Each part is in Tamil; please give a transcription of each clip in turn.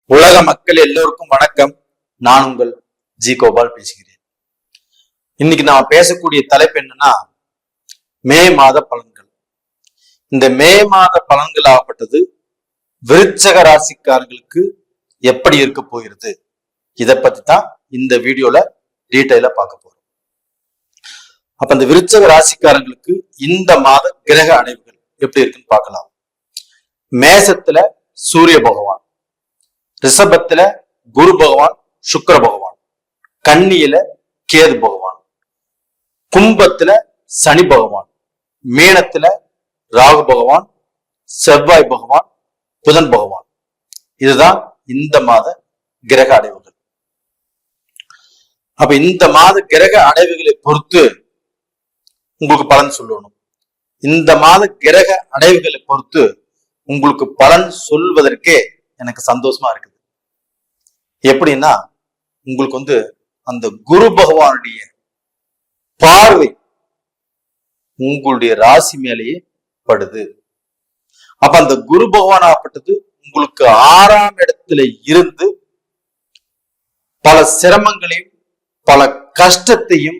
உலக மக்கள் எல்லோருக்கும் வணக்கம். நான் உங்கள் ஜி கோபால் பேசுகிறேன். இன்னைக்கு நான் பேசக்கூடிய தலைப்பு என்னன்னா, மே மாத பலன்கள். இந்த மே மாத பலன்கள் ஆகப்பட்டது விருச்சக ராசிக்காரர்களுக்கு எப்படி இருக்க போகிறது, இதை பத்தி தான் இந்த வீடியோல டீட்டெயிலா பார்க்க போறோம். அப்ப இந்த விருச்சக ராசிக்காரங்களுக்கு இந்த மாத கிரக அடைவுகள் எப்படி இருக்குன்னு பார்க்கலாம். மேசத்துல சூரிய பகவான், ரிஷபத்துல குரு பகவான் சுக்கிர பகவான், கன்னியில கேது பகவான், கும்பத்துல சனி பகவான், மீனத்துல ராகு பகவான், செவ்வாய் பகவான், புதன் பகவான். இதுதான் இந்த மாத கிரக அடைவுகள். அப்ப இந்த மாத கிரக அடைவுகளை பொறுத்து உங்களுக்கு பலன் சொல்லணும். இந்த மாத கிரக அடைவுகளை பொறுத்து உங்களுக்கு பலன் சொல்வதற்கே எனக்கு சந்தோஷமா இருக்குது. எப்படின்னா, உங்களுக்கு அந்த குரு பகவானுடைய பார்வை உங்களுடைய ராசி மேலேயே படுது. அப்ப அந்த குரு பகவான் ஆகப்பட்டது உங்களுக்கு 6ஆம் இடத்துல இருந்து பல சிரமங்களையும் பல கஷ்டத்தையும்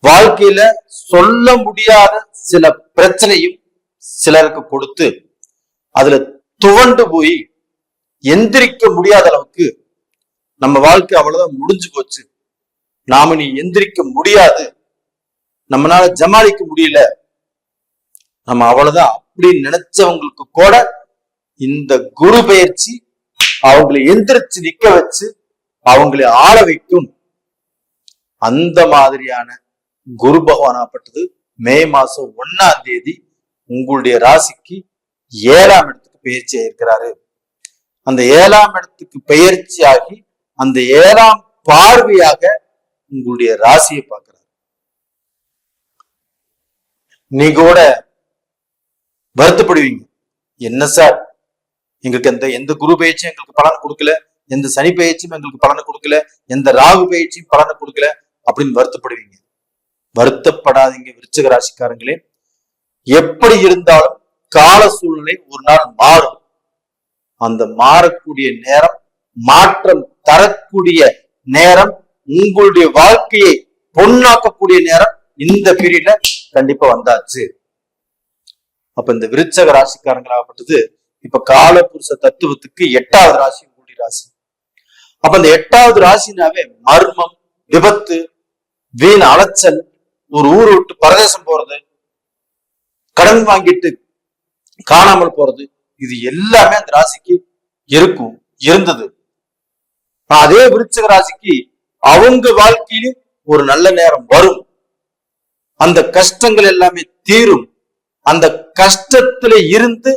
வாழ்க்கையில சொல்ல முடியாத சில பிரச்சனையும் சிலருக்கு கொடுத்து அதுல துவண்டு போய் எந்திரிக்க முடியாத அளவுக்கு நம்ம வாழ்க்கை அவ்வளவுதான் முடிஞ்சு போச்சு, நாம நீ எந்திரிக்க முடியாது, நம்மளால ஜமாளிக்க முடியல, நம்ம அவ்வளவுதான் அப்படின்னு நினைச்சவங்களுக்கு கூட இந்த குரு பயிற்சி அவங்களை எந்திரிச்சு நிக்க வச்சு அவங்களை ஆள வைக்கும். அந்த மாதிரியான குரு பகவானாப்பட்டது மே மாசம் 1ஆம் தேதி உங்களுடைய ராசிக்கு 7ஆம் இடத்துக்கு பயிற்சி இருக்கிறாரு. அந்த 7ஆம் இடத்துக்கு பெயர்ச்சி ஆகி அந்த 7ஆம் பார்வையாக உங்களுடைய ராசியை பார்க்கிறார். நீங்க கூட வருத்தப்படுவீங்க, என்ன சார் எங்களுக்கு எந்த குரு பயிற்சியும் எங்களுக்கு பலனை கொடுக்கல, எந்த சனி பயிற்சியும் எங்களுக்கு பலனை கொடுக்கல, எந்த ராகு பயிற்சியும் பலனை கொடுக்கல அப்படின்னு வருத்தப்படுவீங்க. வருத்தப்படாதீங்க விருச்சிக ராசிக்காரங்களே. எப்படி இருந்தாலும் கால சூழ்நிலை ஒரு நாள் மாறும். அந்த மாறக்கூடிய நேரம், மாற்றம் தரக்கூடிய நேரம், உங்களுடைய வாழ்க்கையை பொன்னாக்கக்கூடிய நேரம் இந்த பீரியட்ல கண்டிப்பா வந்தாச்சு. அப்ப இந்த விருச்சக ராசிக்காரங்களாகப்பட்டது இப்ப காலபுருஷ தத்துவத்துக்கு 8வது ராசி உங்களுடைய ராசி. அப்ப அந்த 8வது ராசினாவே மர்மம், விபத்து, வீண் அலைச்சல், ஒரு ஊரை விட்டு பரதேசம் போறது, கடன் வாங்கிட்டு காணாமல் போறது, இது எல்லாமே அந்த ராசிக்கு இருந்தது. அதே விருச்சிக ராசிக்கு அவங்க வாழ்க்கையிலும் ஒரு நல்ல நேரம் வரும். அந்த கஷ்டங்கள் எல்லாமே தீரும். அந்த கஷ்டத்துல இருந்து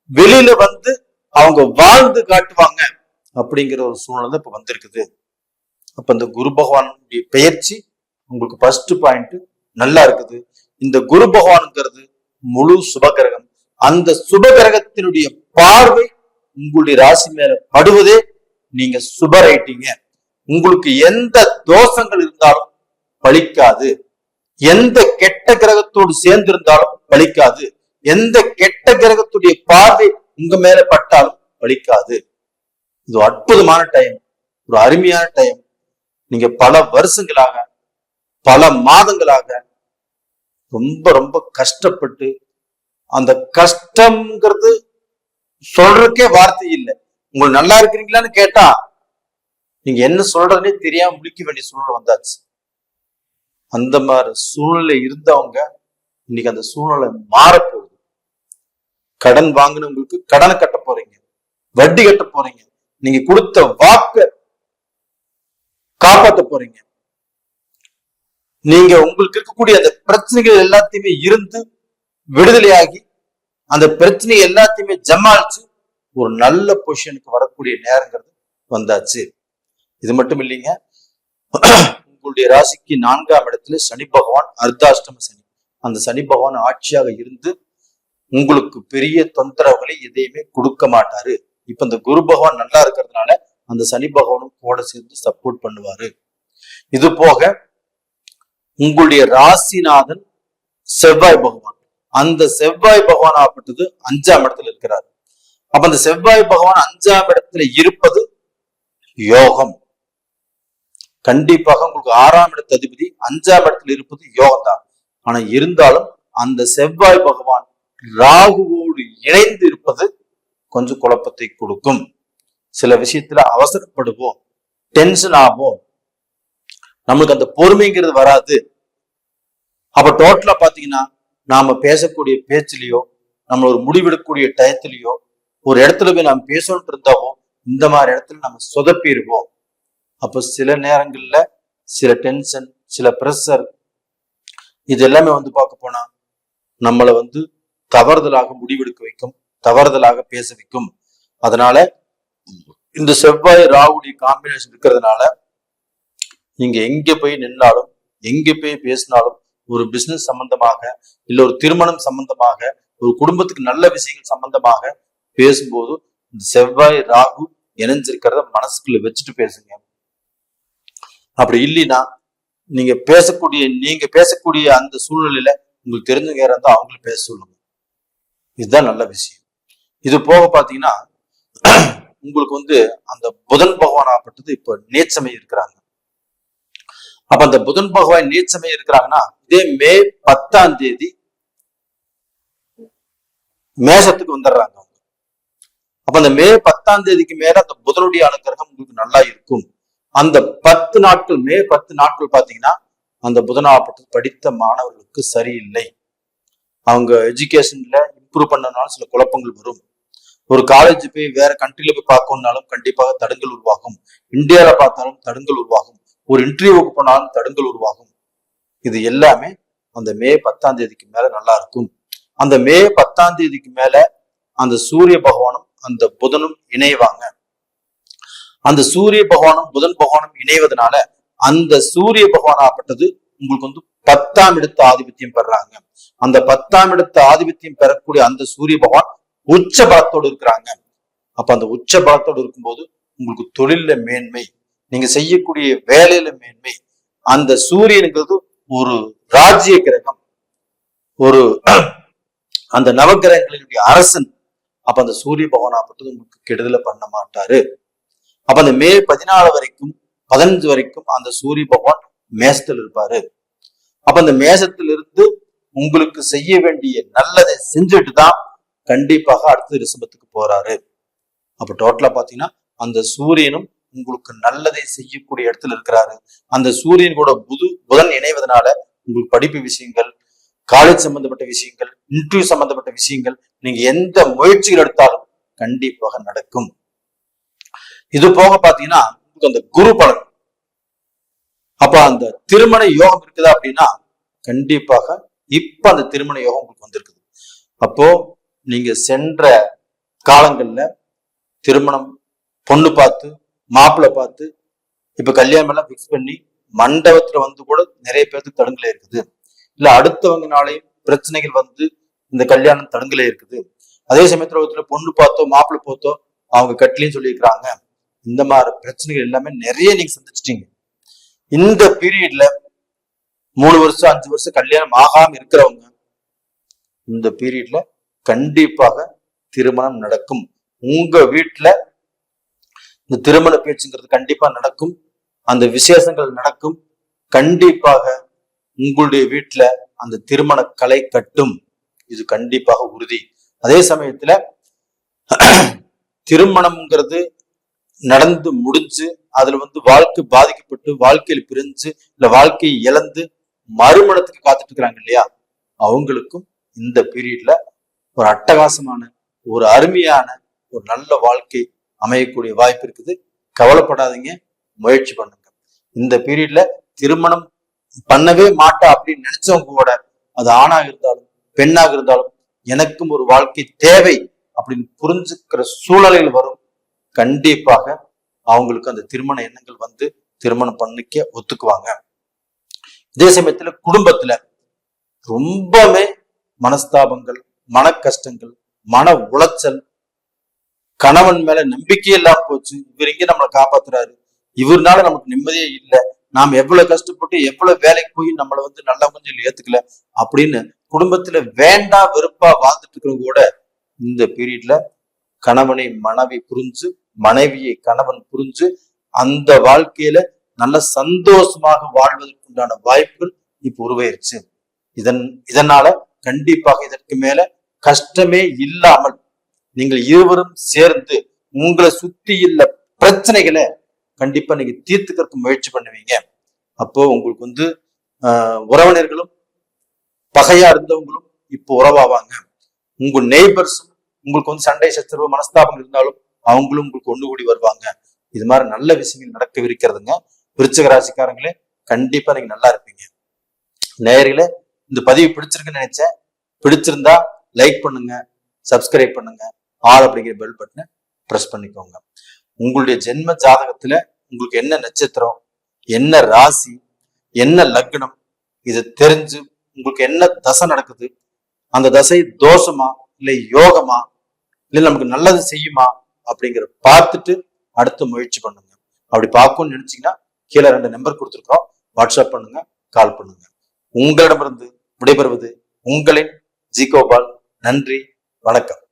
வெளியில வந்து அவங்க வாழ்ந்து காட்டுவாங்க அப்படிங்கிற ஒரு சூழ்நிலை இப்ப வந்திருக்குது. அப்ப இந்த குரு பகவானுடைய பெயர்ச்சி உங்களுக்கு ஃபர்ஸ்ட் பாயிண்ட் நல்லா இருக்குது. இந்த குரு பகவானுங்கிறது முழு சுபகிரகம். அந்த சுபகிரகத்தினுடைய பார்வை உங்களுடைய ராசி மேல படுவதே நீங்க சுபரைட்டீங்க. உங்களுக்கு எந்த தோஷங்கள் இருந்தாலும் பலிக்காது, எந்த கெட்ட கிரகத்தோடு சேர்ந்து இருந்தாலும் பலிக்காது, எந்த கெட்ட கிரகத்துடைய பார்வை உங்க மேல பட்டாலும் பலிக்காது. இது அற்புதமான டைம், ஒரு அருமையான டைம். நீங்க பல வருஷங்களாக பல மாதங்களாக ரொம்ப ரொம்ப கஷ்டப்பட்டு, அந்த கஷ்டம்ங்கிறது சொல்றதுக்கே வார்த்தை இல்லை. உங்களுக்கு நல்லா இருக்கிறீங்களான்னு கேட்டா நீங்க என்ன சொல்றதுன்னே தெரியாம முடிக்க வேண்டிய சூழ்நிலை வந்தாச்சு. அந்த மாதிரி சூழ்நிலை இருந்தவங்க இன்னைக்கு அந்த சூழ்நிலை மாறப்போகுது. கடன் வாங்கினவங்களுக்கு கடனை கட்ட போறீங்க, வட்டி கட்ட போறீங்க, நீங்க கொடுத்த வாக்க காப்பாற்ற போறீங்க. நீங்க உங்களுக்கு இருக்கக்கூடிய அந்த பிரச்சனைகள் எல்லாத்தையுமே இருந்து விடுதலையாகி அந்த பிரச்சனை எல்லாத்தையுமே ஜமாளிச்சு ஒரு நல்ல பொசிஷனுக்கு வரக்கூடிய நேரங்கிறது வந்தாச்சு. இது மட்டும் இல்லைங்க, உங்களுடைய ராசிக்கு 4ஆம் இடத்துல சனி பகவான் அர்த்தாஷ்டம சனி. அந்த சனி பகவான் ஆட்சியாக இருந்து உங்களுக்கு பெரிய தொந்தரவுகளை எதையுமே கொடுக்க மாட்டாரு. இப்ப இந்த குரு பகவான் நல்லா இருக்கிறதுனால அந்த சனி பகவானும் கூட சேர்ந்து சப்போர்ட் பண்ணுவாரு. இது போக உங்களுடைய ராசிநாதன் செவ்வாய் பகவான், அந்த செவ்வாய் பகவான் ஆகப்பட்டது 5ஆம் இடத்துல இருக்கிறார். அப்ப அந்த செவ்வாய் பகவான் 5ஆம் இடத்துல இருப்பது யோகம். கண்டிப்பாக உங்களுக்கு 6ஆம் இடத்து அதிபதி 5ஆம் இடத்துல இருப்பது யோகம் தான். ஆனா இருந்தாலும் அந்த செவ்வாய் பகவான் ராகுவோடு இணைந்து இருப்பது கொஞ்சம் குழப்பத்தை கொடுக்கும். சில விஷயத்துல அவசரப்படுவோம், டென்ஷன் ஆகும், நம்மளுக்கு அந்த பொறுமைங்கிறது வராது. அப்ப டோட்டலா பாத்தீங்கன்னா நாம பேசக்கூடிய பேச்சிலேயோ, நம்ம ஒரு முடிவெடுக்கக்கூடிய டயத்திலேயோ, ஒரு இடத்துல போய் நம்ம பேசணும்னு இருந்தாவோ இந்த மாதிரி இடத்துல நம்ம சொதப்பிடுவோம். அப்ப சில நேரங்கள்ல சில டென்ஷன், சில பிரஷர், இது எல்லாமே பார்க்க போனா நம்மளை தவறுதலாக முடிவெடுக்க வைக்கும், தவறுதலாக பேச வைக்கும். அதனால இந்த செவ்வாய் ராகுடைய காம்பினேஷன் இருக்கிறதுனால நீங்க எங்க போய் நின்னாலும், எங்க போய் பேசினாலும், ஒரு பிசினஸ் சம்பந்தமாக, இல்ல ஒரு திருமணம் சம்பந்தமாக, ஒரு குடும்பத்துக்கு நல்ல விஷயங்கள் சம்பந்தமாக பேசும்போது இந்த செவ்வாய் ராகு இணைஞ்சிருக்கிறத மனசுக்குள்ள வச்சுட்டு பேசுங்க. அப்படி இல்லைன்னா நீங்க பேசக்கூடிய அந்த சூழ்நிலையில உங்களுக்கு தெரிஞ்சவங்க இருந்தா அவங்களுக்கு பேச சொல்லுங்க. இதுதான் நல்ல விஷயம். இது போக பாத்தீங்கன்னா உங்களுக்கு அந்த புதன் பகவான் ஆகப்பட்டது இப்ப நீச்சமே இருக்கிறாங்க. அப்ப அந்த புதன் பகவான் நீச்சமே இருக்கிறாங்கன்னா இதே மே 10ஆம் தேதி மேஷத்துக்கு வந்துடுறாங்க. அப்ப அந்த மே 10ஆம் தேதிக்கு மேல அந்த புதனுடைய அனுகிரகம் உங்களுக்கு நல்லா இருக்கும். அந்த 10 நாட்கள், மே 10 நாட்கள் பாத்தீங்கன்னா அந்த புதனாகப்பட்டு படித்த மாணவர்களுக்கு சரியில்லை. அவங்க எஜுகேஷன்ல இம்ப்ரூவ் பண்ணனாலும் சில குழப்பங்கள் வரும். ஒரு காலேஜ் போய் வேற கண்ட்ரில போய் பார்க்கணும்னாலும் கண்டிப்பாக தடங்கள் உருவாகும். இந்தியாவில பார்த்தாலும் தடங்கள் உருவாகும். ஒரு இன்டர்வியூவுக்கு போனாலும் தடங்கள் உருவாகும். இது எல்லாமே அந்த மே 10ஆம் தேதிக்கு மேல நல்லா இருக்கும். அந்த மே 10ஆம் தேதிக்கு மேல அந்த சூரிய பகவானும் அந்த புதனும் இணைவாங்க. அந்த சூரிய பகவானும் புதன் பகவானும் இணைவதனால அந்த சூரிய பகவான் ஆகப்பட்டது உங்களுக்கு 10ஆம் இடத்து ஆதிபத்தியம் பெறாங்க. அந்த 10ஆம் இடத்து ஆதிபத்தியம் பெறக்கூடிய அந்த சூரிய பகவான் உச்ச பலத்தோடு இருக்கிறாங்க. அப்ப அந்த உச்ச பலத்தோடு இருக்கும்போது உங்களுக்கு தொழில மேன்மை, நீங்க செய்யக்கூடிய வேலையில மேன்மை. அந்த சூரியனுங்கிறது ஒரு ராஜ்ய கிரகம், ஒரு அந்த நவகிரகங்களுடைய அரசன். அப்ப அந்த சூரிய பகவான் ஆகப்பட்டது உங்களுக்கு கெடுதலை பண்ண மாட்டாரு. அப்ப அந்த மே 14 வரைக்கும் 15 வரைக்கும் அந்த சூரிய பகவான் மேசத்தில் இருப்பாரு. அப்ப அந்த மேசத்திலிருந்து உங்களுக்கு செய்ய வேண்டிய நல்லதை செஞ்சுட்டு தான் கண்டிப்பாக அடுத்த ரிஷபத்துக்கு போறாரு. அப்ப டோட்டலா பாத்தீங்கன்னா அந்த சூரியனும் உங்களுக்கு நல்லதை செய்யக்கூடிய இடத்துல இருக்கிறாரு. அந்த சூரியன் கூட புதன் இணைவதனால உங்களுக்கு படிப்பு விஷயங்கள், காலேஜ் சம்பந்தப்பட்ட விஷயங்கள், இன்டர்வியூ சம்பந்தப்பட்ட விஷயங்கள், நீங்க எந்த முயற்சிகள் எடுத்தாலும் கண்டிப்பாக நடக்கும். இது போக பாத்தீங்கன்னா அந்த குரு பலன். அப்ப அந்த திருமண யோகம் இருக்குதா அப்படின்னா கண்டிப்பாக இப்ப அந்த திருமண யோகம் உங்களுக்கு வந்திருக்குது. அப்போ நீங்க சென்ற காலங்கள்ல திருமணம் பொண்ணு பார்த்து மாப்பிள்ளை பார்த்து இப்ப கல்யாணம் எல்லாம் பிக்ஸ் பண்ணி மண்டபத்துல கூட நிறைய பேருக்கு தடுங்கலே இருக்குது. இல்ல அடுத்தவங்கனாலையும் பிரச்சனைகள் இந்த கல்யாணம் தடுங்கலே இருக்குது. அதே சமயத்துல பொண்ணு பார்த்தோ மாப்பிள்ளை பார்த்தோ அவங்க கட்டிலையும் சொல்லியிருக்கிறாங்க. இந்த மாதிரி பிரச்சனைகள் எல்லாமே நிறைய நீங்க சந்திச்சிட்டீங்க. இந்த பீரியட்ல 3 வருஷம் 5 வருஷம் கல்யாணம் ஆகாம இருக்கிறவங்க இந்த பீரியட்ல கண்டிப்பாக திருமணம் நடக்கும். உங்க வீட்டுல இந்த திருமண பேச்சுங்கிறது கண்டிப்பா நடக்கும். அந்த விசேஷங்கள் நடக்கும். கண்டிப்பாக உங்களுடைய வீட்டுல அந்த திருமண கலை கட்டும். இது கண்டிப்பாக உறுதி. அதே சமயத்துல திருமணம்ங்கிறது நடந்து முடிஞ்சு அதுல வாழ்க்கை பாதிக்கப்பட்டு வாழ்க்கையில் பிரிஞ்சு இல்ல வாழ்க்கையை இழந்து மறுமணத்துக்கு காத்துட்டு இருக்கிறாங்க இல்லையா, அவங்களுக்கும் இந்த பீரியட்ல ஒரு அட்டகாசமான ஒரு அருமையான ஒரு நல்ல வாழ்க்கை அமையக்கூடிய வாய்ப்பு இருக்குது. கவலைப்படாதீங்க, முயற்சி பண்ணுங்க. இந்த பீரியட்ல திருமணம் பண்ணவே மாட்டா அப்படின்னு நினைச்சவங்க கூட, அது ஆணாக இருந்தாலும் பெண்ணாக இருந்தாலும் எனக்கும் ஒரு வாழ்க்கை தேவை அப்படின்னு புரிஞ்சுக்கிற சூழ்நிலையில் வரும். கண்டிப்பாக அவங்களுக்கு அந்த திருமண எண்ணங்கள் திருமணம் பண்ணிக்க ஒத்துக்குவாங்க. இதே சமயத்துல குடும்பத்துல ரொம்பவே மனஸ்தாபங்கள், மன கஷ்டங்கள், மன உளைச்சல், கணவன் மேல நம்பிக்கை இல்லாம போச்சு. இவர் இங்க நம்மளை காப்பாத்துறாரு, இவருனால நமக்கு நிம்மதியே இல்லை, நாம் எவ்வளவு கஷ்டப்பட்டு எவ்வளவு வேலைக்கு போய் நம்மளை நல்லா கொஞ்சம் ஏத்துக்கல அப்படின்னு குடும்பத்துல வேண்டா வெறுப்பா வாழ்ந்துட்டு இருக்கிறவங்க கூட இந்த பீரியட்ல கணவனை மனைவி புரிஞ்சு, மனைவியை கணவன் புரிஞ்சு, அந்த வாழ்க்கையில நல்ல சந்தோஷமாக வாழ்வதற்குண்டான வாய்ப்புகள் இப்ப உருவாயிருச்சு. இதனால கண்டிப்பாக இதற்கு மேல கஷ்டமே இல்லாமல் நீங்கள் இருவரும் சேர்ந்து உங்களை சுத்தி உள்ள பிரச்சனைகளை கண்டிப்பா நீங்க தீர்த்துக்கிறதுக்கு முயற்சி பண்ணுவீங்க. அப்போ உங்களுக்கு உறவினர்களும் பகையா இருந்தவங்களும் இப்போ உறவாவாங்க. உங்க நெய்பர்ஸும் உங்களுக்கு சண்டை சச்சரவு மனஸ்தாபம் இருந்தாலும் அவங்களும் உங்களுக்கு ஒன்று கூடி வருவாங்க. இது மாதிரி நல்ல விஷயங்கள் நடக்கவிருக்கிறதுங்க. விருச்சிக ராசிக்காரங்களே கண்டிப்பா நீங்க நல்லா இருப்பீங்க. நேயர்களே, இந்த பதிவு பிடிச்சிருக்குன்னு நினைச்சேன். பிடிச்சிருந்தா லைக் பண்ணுங்க, சப்ஸ்கிரைப் பண்ணுங்க, ஆல் அப்படிங்கிற பெல் பட்டனை பிரஸ் பண்ணிக்கோங்க. உங்களுடைய ஜென்ம ஜாதகத்துல உங்களுக்கு என்ன நட்சத்திரம், என்ன ராசி, என்ன லக்னம், இதை தெரிஞ்சு உங்களுக்கு என்ன தசை நடக்குது, அந்த தசை தோஷமா இல்லை யோகமா இல்லை நமக்கு நல்லது செய்யுமா அப்படிங்கிற பார்த்துட்டு அடுத்த முயற்சி பண்ணுங்க. அப்படி பார்க்கணும்னு நினைச்சீங்கன்னா கீழே 2 நம்பர் கொடுத்துருக்கோம். வாட்ஸ்அப் பண்ணுங்க, கால் பண்ணுங்க. உங்களிடமிருந்து விடைபெறுவது உங்களின் ஜி கோபால். நன்றி, வணக்கம்.